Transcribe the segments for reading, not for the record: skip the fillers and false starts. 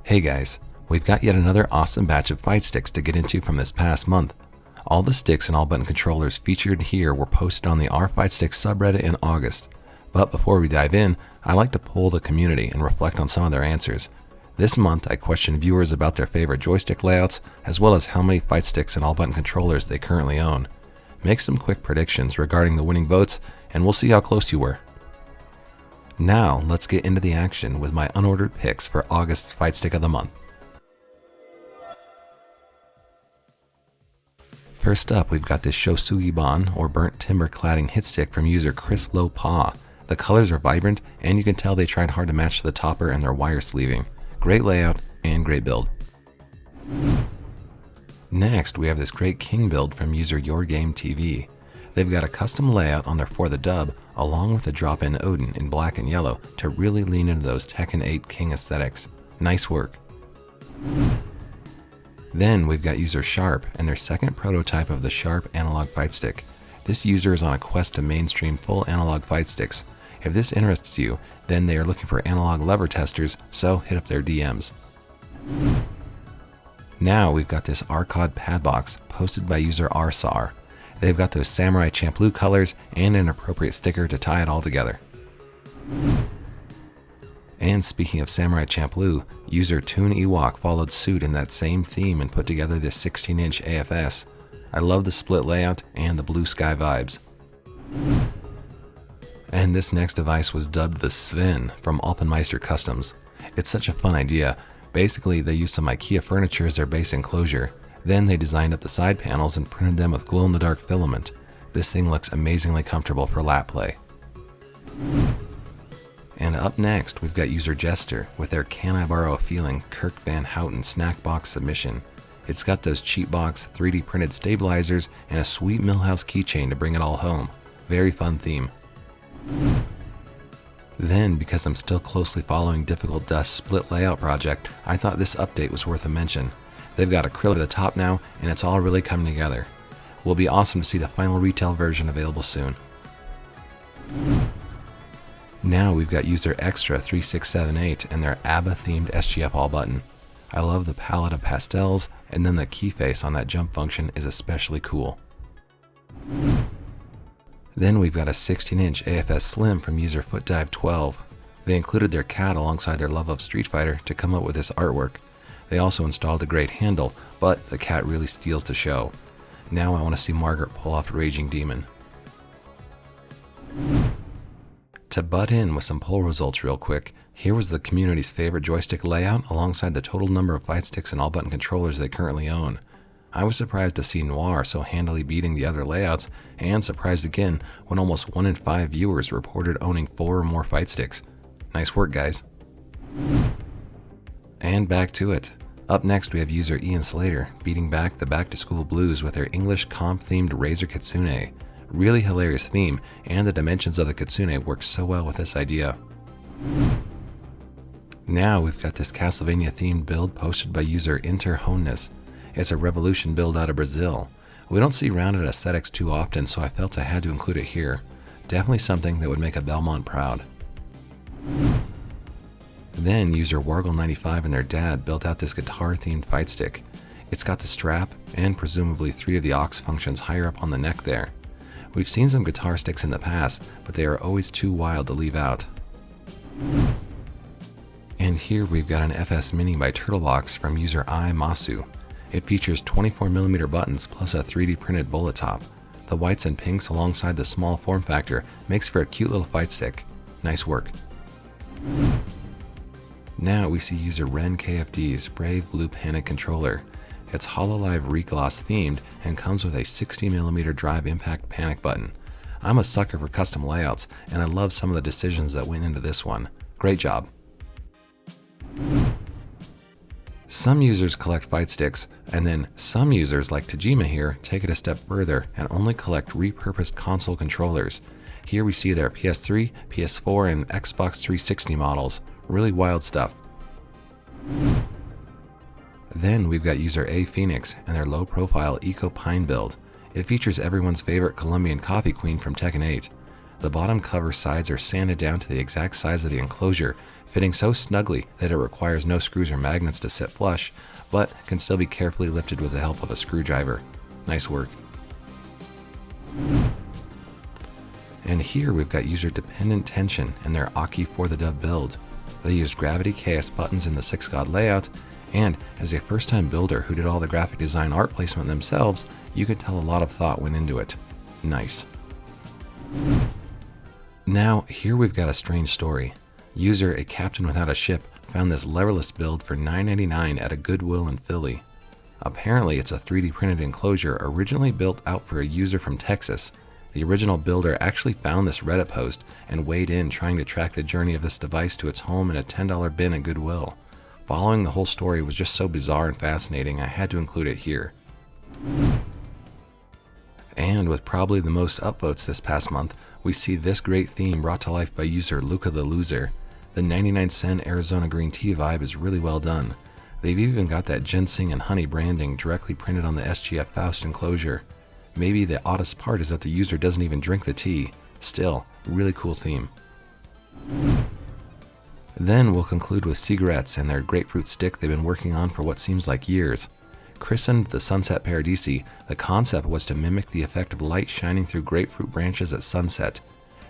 Hey guys, we've got yet another awesome batch of fight sticks to get into from this past month. All the sticks and all button controllers featured here were posted on the R Fightstick subreddit in August. But before we dive in, I like to poll the community and reflect on some of their answers. This month I questioned viewers about their favorite joystick layouts, as well as how many fight sticks and all button controllers they currently own. Make some quick predictions regarding the winning votes, and we'll see how close you were. Now, let's get into the action with my unordered picks for August's Fight Stick of the Month. First up, we've got this Shosugiban, or Burnt Timber Cladding hit stick from user Chris Low Paw. The colors are vibrant, and you can tell they tried hard to match the topper and their wire sleeving. Great layout, and great build. Next, we have this great King build from user Your Game TV. They've got a custom layout on their For the Dub, along with a drop-in Odin in black and yellow to really lean into those Tekken 8 King aesthetics. Nice work. Then we've got user Sharp and their second prototype of the Sharp analog fight stick. This user is on a quest to mainstream full analog fight sticks. If this interests you, then they are looking for analog lever testers, so hit up their DMs. Now we've got this Arcod pad box posted by user Rsar. They've got those Samurai Champloo colors and an appropriate sticker to tie it all together. And speaking of Samurai Champloo, user Toon Ewok followed suit in that same theme and put together this 16-inch AFS. I love the split layout and the blue sky vibes. And this next device was dubbed the Sven from Alpenmeister Customs. It's such a fun idea. Basically, they used some IKEA furniture as their base enclosure. Then they designed up the side panels and printed them with glow-in-the-dark filament. This thing looks amazingly comfortable for lap play. And up next, we've got user Jester with their Can I Borrow a Feeling Kirk Van Houten snack box submission. It's got those cheap box 3D printed stabilizers and a sweet Millhouse keychain to bring it all home. Very fun theme. Then, because I'm still closely following Difficult Dust's split layout project, I thought this update was worth a mention. They've got acrylic at the top now, and it's all really coming together. Will be awesome to see the final retail version available soon. Now we've got user Extra 3678 and their ABBA-themed SGF all button. I love the palette of pastels, and then the key face on that jump function is especially cool. Then we've got a 16-inch AFS Slim from user FootDive12. They included their cat alongside their love of Street Fighter to come up with this artwork. They also installed a great handle, but the cat really steals the show. Now I want to see Margaret pull off Raging Demon. To butt in with some poll results real quick, here was the community's favorite joystick layout alongside the total number of fight sticks and all button controllers they currently own. I was surprised to see Noir so handily beating the other layouts, and surprised again when almost 1 in 5 viewers reported owning 4 or more fight sticks. Nice work, guys. And back to it. Up next we have user Ian Slater beating back the Back to School Blues with their English comp-themed Razor Kitsune. Really hilarious theme, and the dimensions of the Kitsune work so well with this idea. Now we've got this Castlevania-themed build posted by user Interhonus. It's a Revolution build out of Brazil. We don't see rounded aesthetics too often, so I felt I had to include it here. Definitely something that would make a Belmont proud. Then user Wargle95 and their dad built out this guitar-themed fight stick. It's got the strap and presumably 3 of the aux functions higher up on the neck there. We've seen some guitar sticks in the past, but they are always too wild to leave out. And here we've got an FS Mini by Turtlebox from user iMasu. It features 24mm buttons plus a 3D printed bullet top. The whites and pinks alongside the small form factor makes for a cute little fight stick. Nice work. Now we see user Ren KFD's Brave Blue Panic controller. It's HoloLive Regloss themed and comes with a 60mm drive impact panic button. I'm a sucker for custom layouts, and I love some of the decisions that went into this one. Great job. Some users collect fight sticks, and then some users like Tajima here take it a step further and only collect repurposed console controllers. Here we see their PS3, PS4, and Xbox 360 models. Really wild stuff. Then we've got user A Phoenix and their low-profile Eco Pine build. It features everyone's favorite Colombian coffee queen from Tekken 8. The bottom cover sides are sanded down to the exact size of the enclosure, fitting so snugly that it requires no screws or magnets to sit flush, but can still be carefully lifted with the help of a screwdriver. Nice work. And here we've got user-dependent tension in their Aki for the Dove build. They used gravity KS buttons in the 6God layout, and as a first-time builder who did all the graphic design art placement themselves, you could tell a lot of thought went into it. Nice. Now, here we've got a strange story. User A Captain Without a Ship found this leverless build for $9.99 at a Goodwill in Philly. Apparently, it's a 3D printed enclosure originally built out for a user from Texas. The original builder actually found this Reddit post and weighed in trying to track the journey of this device to its home in a $10 bin at Goodwill. Following the whole story was just so bizarre and fascinating, I had to include it here. And with probably the most upvotes this past month, we see this great theme brought to life by user Luca the Loser. The 99-cent Arizona green tea vibe is really well done. They've even got that ginseng and honey branding directly printed on the SGF Faust enclosure. Maybe the oddest part is that the user doesn't even drink the tea. Still, really cool theme. Then we'll conclude with cigarettes and their grapefruit stick they've been working on for what seems like years. Christened the Sunset Paradisi, the concept was to mimic the effect of light shining through grapefruit branches at sunset.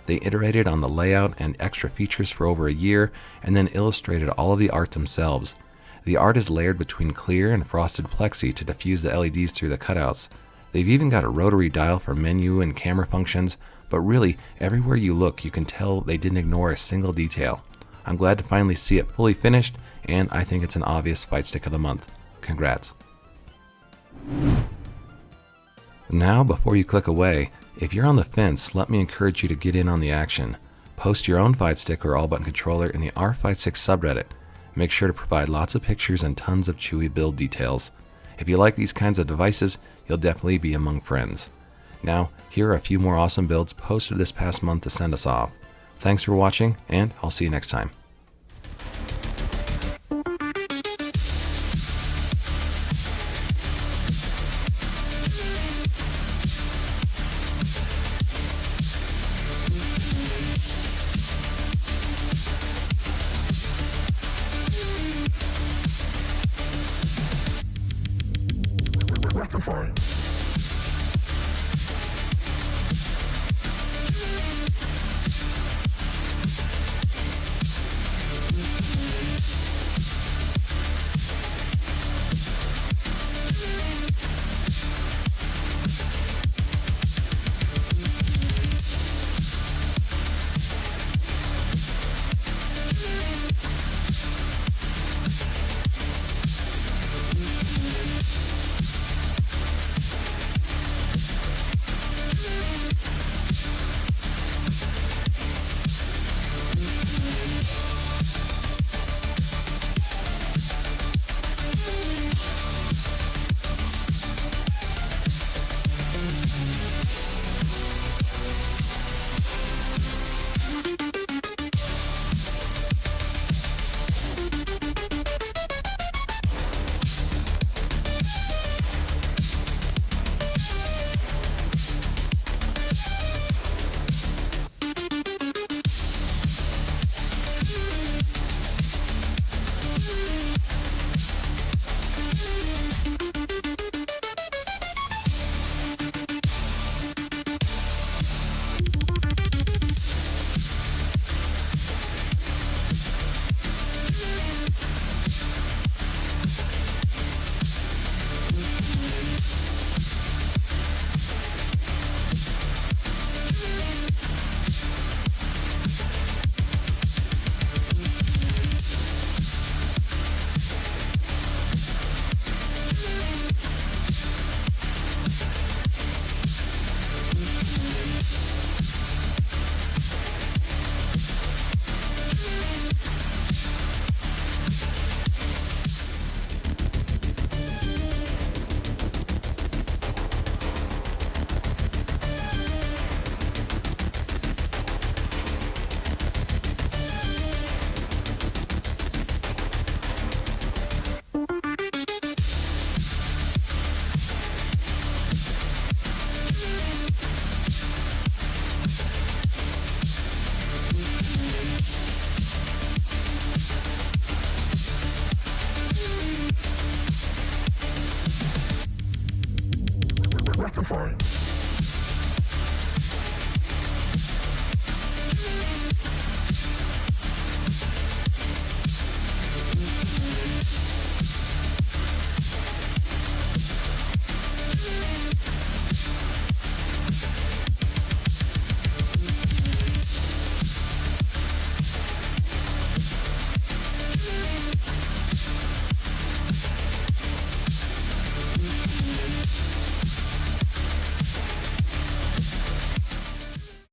They iterated on the layout and extra features for over a year, and then illustrated all of the art themselves. The art is layered between clear and frosted plexi to diffuse the LEDs through the cutouts. They've even got a rotary dial for menu and camera functions, but really, everywhere you look, you can tell they didn't ignore a single detail. I'm glad to finally see it fully finished, and I think it's an obvious Fightstick of the month. Congrats. Now, before you click away, if you're on the fence, let me encourage you to get in on the action. Post your own Fightstick or all-button controller in the R-Fightstick subreddit. Make sure to provide lots of pictures and tons of chewy build details. If you like these kinds of devices, you'll definitely be among friends. Now, here are a few more awesome builds posted this past month to send us off. Thanks for watching, and I'll see you next time. Rectify. more.